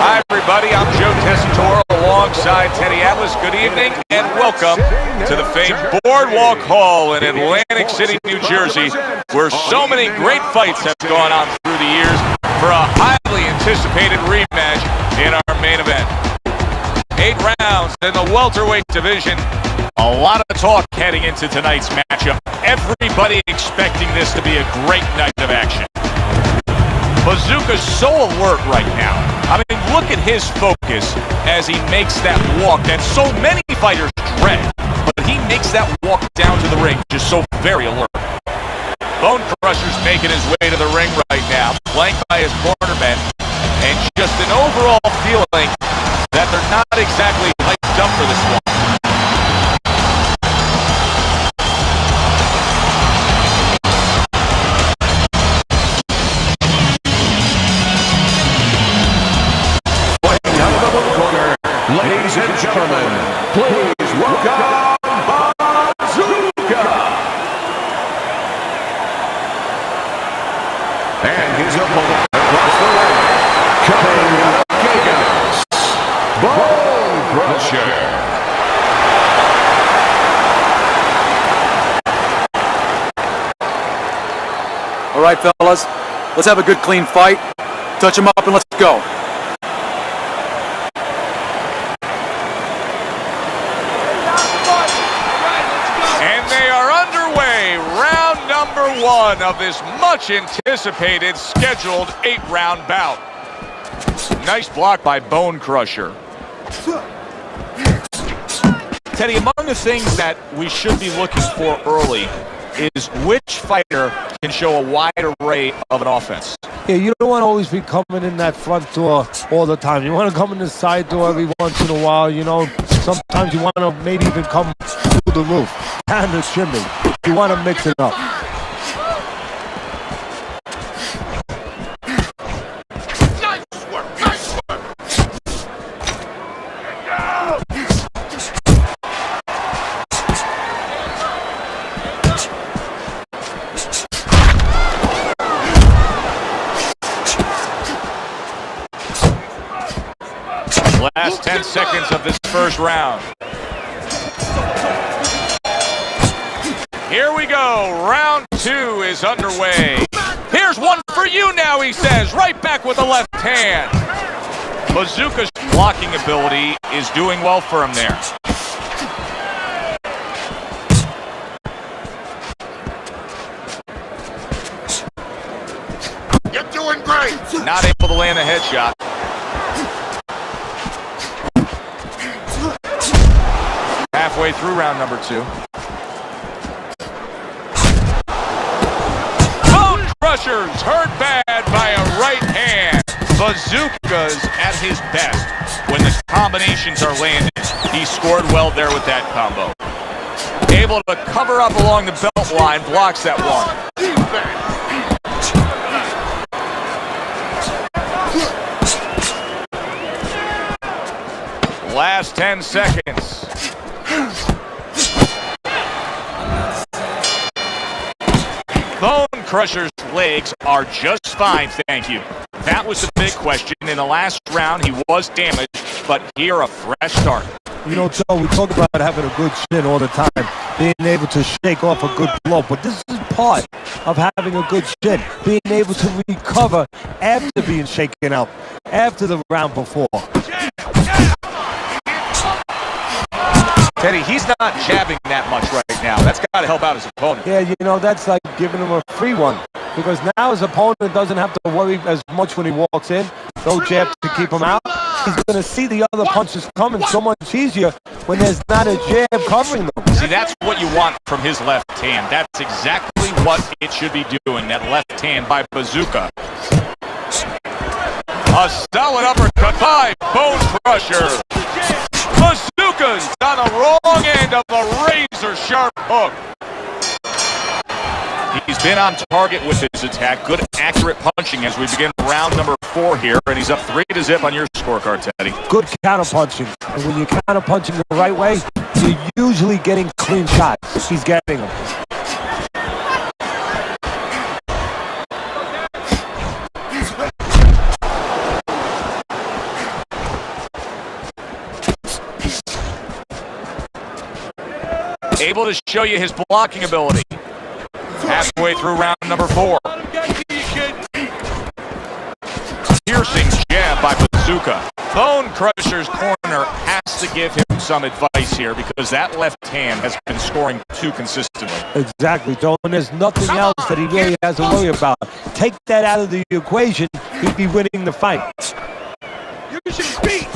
Hi, everybody. I'm Joe Tessitore alongside Teddy Atlas. Good evening and welcome to the famed Boardwalk Hall in Atlantic City, New Jersey, where so many great fights have gone on through the years for a highly anticipated rematch in our main event. 8 rounds in the welterweight division. A lot of talk heading into tonight's matchup. Everybody expecting this to be a great night of action. Bazooka's so alert right now. I mean, look at his focus as he makes that walk that so many fighters dread. But he makes that walk down to the ring just so very alert. Bone Crusher's making his way to the ring right now, flanked by his cornermen, and just an overall feeling that they're not exactly hyped up for this one. Ladies and gentlemen, please welcome Bazooka! And his opponent across the ring, coming out of Vegas, Bone Crusher. All right, fellas, let's have a good clean fight. Touch him up and let's go. Number 1 of this much anticipated scheduled 8-round bout. Nice block by Bone Crusher. Teddy, among the things that we should be looking for early is which fighter can show a wide array of an offense. Yeah, you don't want to always be coming in that front door all the time. You want to come in the side door every once in a while. You know, sometimes you want to maybe even come through the roof, down the chimney. You want to mix it up. Last 10 seconds of this first round. Here we go. Round 2 is underway. Here's one for you now, he says. Right back with the left hand. Bazooka's blocking ability is doing well for him there. You're doing great! Not able to land a headshot. Halfway through round number 2. Bone Crusher's hurt bad by a right hand. Bazooka's at his best when the combinations are landed. He scored well there with that combo. Able to cover up along the belt line, blocks that one. Last 10 seconds. Bone Crusher's legs are just fine, thank you. That was the big question. In the last round, he was damaged, but here a fresh start. You know, Joe, we talk about having a good chin all the time, being able to shake off a good blow, but this is part of having a good chin, being able to recover after being shaken out, after the round before. Teddy, he's not jabbing that much right now. That's got to help out his opponent. Yeah, you know, that's like giving him a free one. Because now his opponent doesn't have to worry as much when he walks in. No jab to keep him out. He's going to see the other punches coming so much easier when there's not a jab covering them. See, that's what you want from his left hand. That's exactly what it should be doing, that left hand by Bazooka. A solid uppercut by Bone Crusher. Bazooka's on the wrong end of a razor-sharp hook. He's been on target with his attack. Good, accurate punching as we begin round number 4 here, and he's up 3-0 on your scorecard, Teddy. Good counter-punching. And when you're counter-punching the right way, you're usually getting clean shots. He's getting them. Able to show you his blocking ability. Halfway through round number 4. Piercing jab by Bazooka. Bone Crusher's corner has to give him some advice here because that left hand has been scoring too consistently. Exactly, Joe, and there's nothing else that he really has to worry about. Take that out of the equation, he'd be winning the fight. You should beat.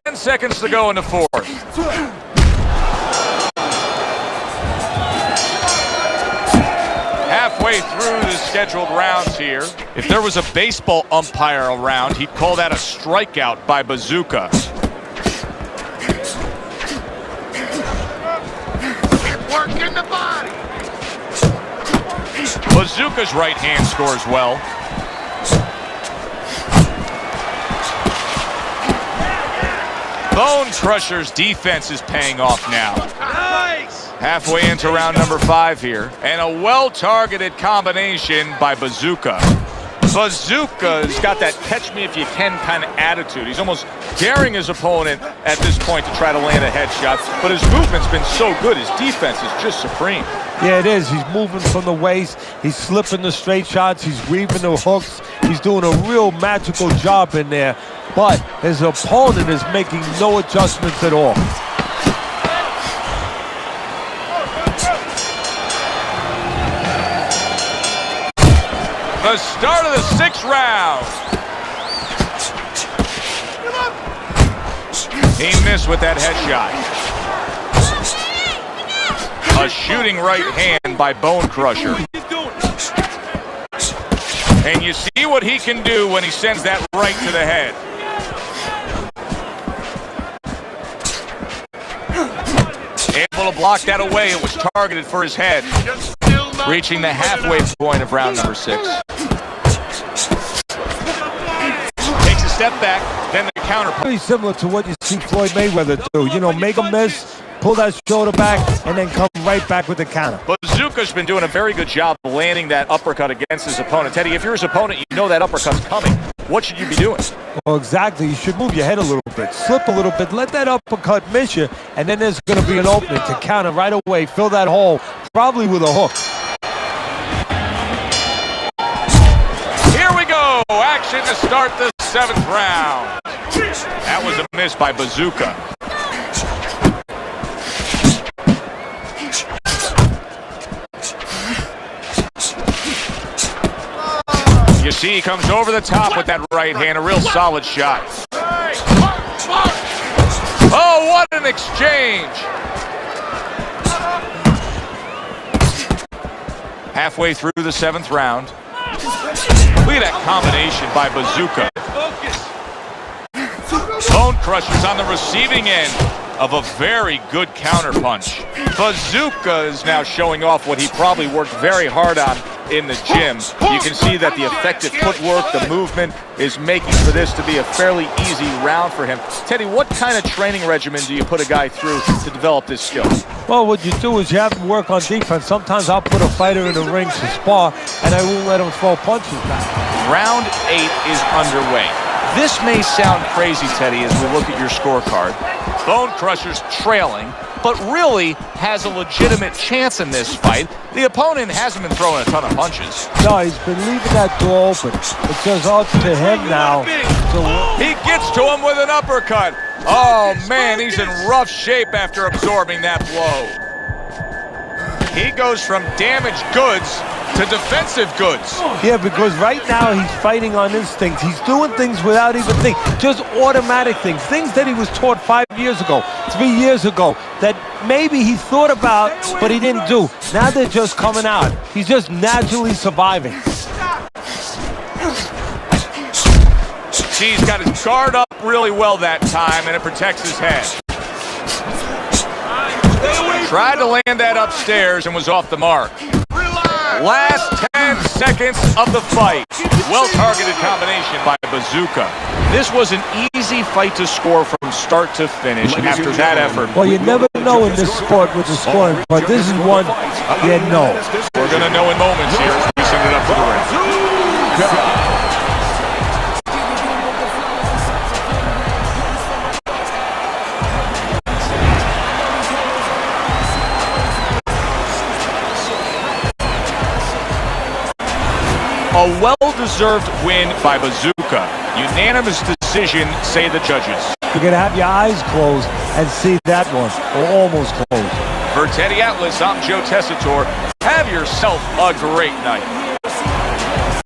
10 seconds to go in the 4th. Halfway through the scheduled rounds here. If there was a baseball umpire around, he'd call that a strikeout by Bazooka. Working the body. Bazooka's right hand scores well. Bone Crusher's defense is paying off now. Nice. Halfway into round number 5 here, and a well-targeted combination by Bazooka. Bazooka's got that catch-me-if-you-can kind of attitude. He's almost daring his opponent at this point to try to land a headshot, but his movement's been so good. His defense is just supreme. Yeah, it is. He's moving from the waist. He's slipping the straight shots. He's weaving the hooks. He's doing a real magical job in there, but his opponent is making no adjustments at all. The start of the 6th round. He missed with that headshot. A shooting right hand by Bone Crusher. And you see what he can do when he sends that right to the head. Able to block that away. It was targeted for his head. Reaching the halfway point of round number 6. Takes a step back, then the counter. Very similar to what you see Floyd Mayweather do. You know, make a miss, pull that shoulder back, and then come right back with the counter. Bazooka's been doing a very good job of landing that uppercut against his opponent. Teddy, if you're his opponent, you know that uppercut's coming. What should you be doing? Well, exactly. You should move your head a little bit, slip a little bit, let that uppercut miss you, and then there's going to be an opening to counter right away, fill that hole, probably with a hook. Here we go. Action to start the 7th round. That was a miss by Bazooka. You see he comes over the top with that right hand, a real solid shot. Oh, what an exchange! Halfway through the 7th round. Look at that combination by Bazooka. Bone Crusher's on the receiving end of a very good counterpunch. Bazooka is now showing off what he probably worked very hard on in the gym. You can see that the effective footwork, the movement, is making for this to be a fairly easy round for him. Teddy, what kind of training regimen do you put a guy through to develop this skill? Well, what you do is you have him work on defense. Sometimes I'll put a fighter in the ring to spar, and I won't let him throw punches back. Round 8 is underway. This may sound crazy, Teddy, as we look at your scorecard. Bone Crusher's trailing, but really has a legitimate chance in this fight. The opponent hasn't been throwing a ton of punches. No, he's been leaving that door open. It's just up to him now. He gets to him with an uppercut. Oh, man, he's in rough shape after absorbing that blow. He goes from damaged goods to defensive goods. Yeah, because right now he's fighting on instinct. He's doing things without even thinking. Just automatic things. Things that he was taught 5 years ago, 3 years ago, that maybe he thought about, but he didn't do. Now they're just coming out. He's just naturally surviving. See, he's got his guard up really well that time, and it protects his head. Tried to land that upstairs and was off the mark. Last 10 seconds of the fight. Well-targeted combination by Bazooka. This was an easy fight to score from start to finish after that effort. Well, you never know in this sport with the scoring, but this is one you know. We're going to know in moments here as we send it up to the ring. A well-deserved win by Bazooka. Unanimous decision, say the judges. You're going to have your eyes closed and see that one, or almost closed. For Teddy Atlas, I'm Joe Tessitore. Have yourself a great night.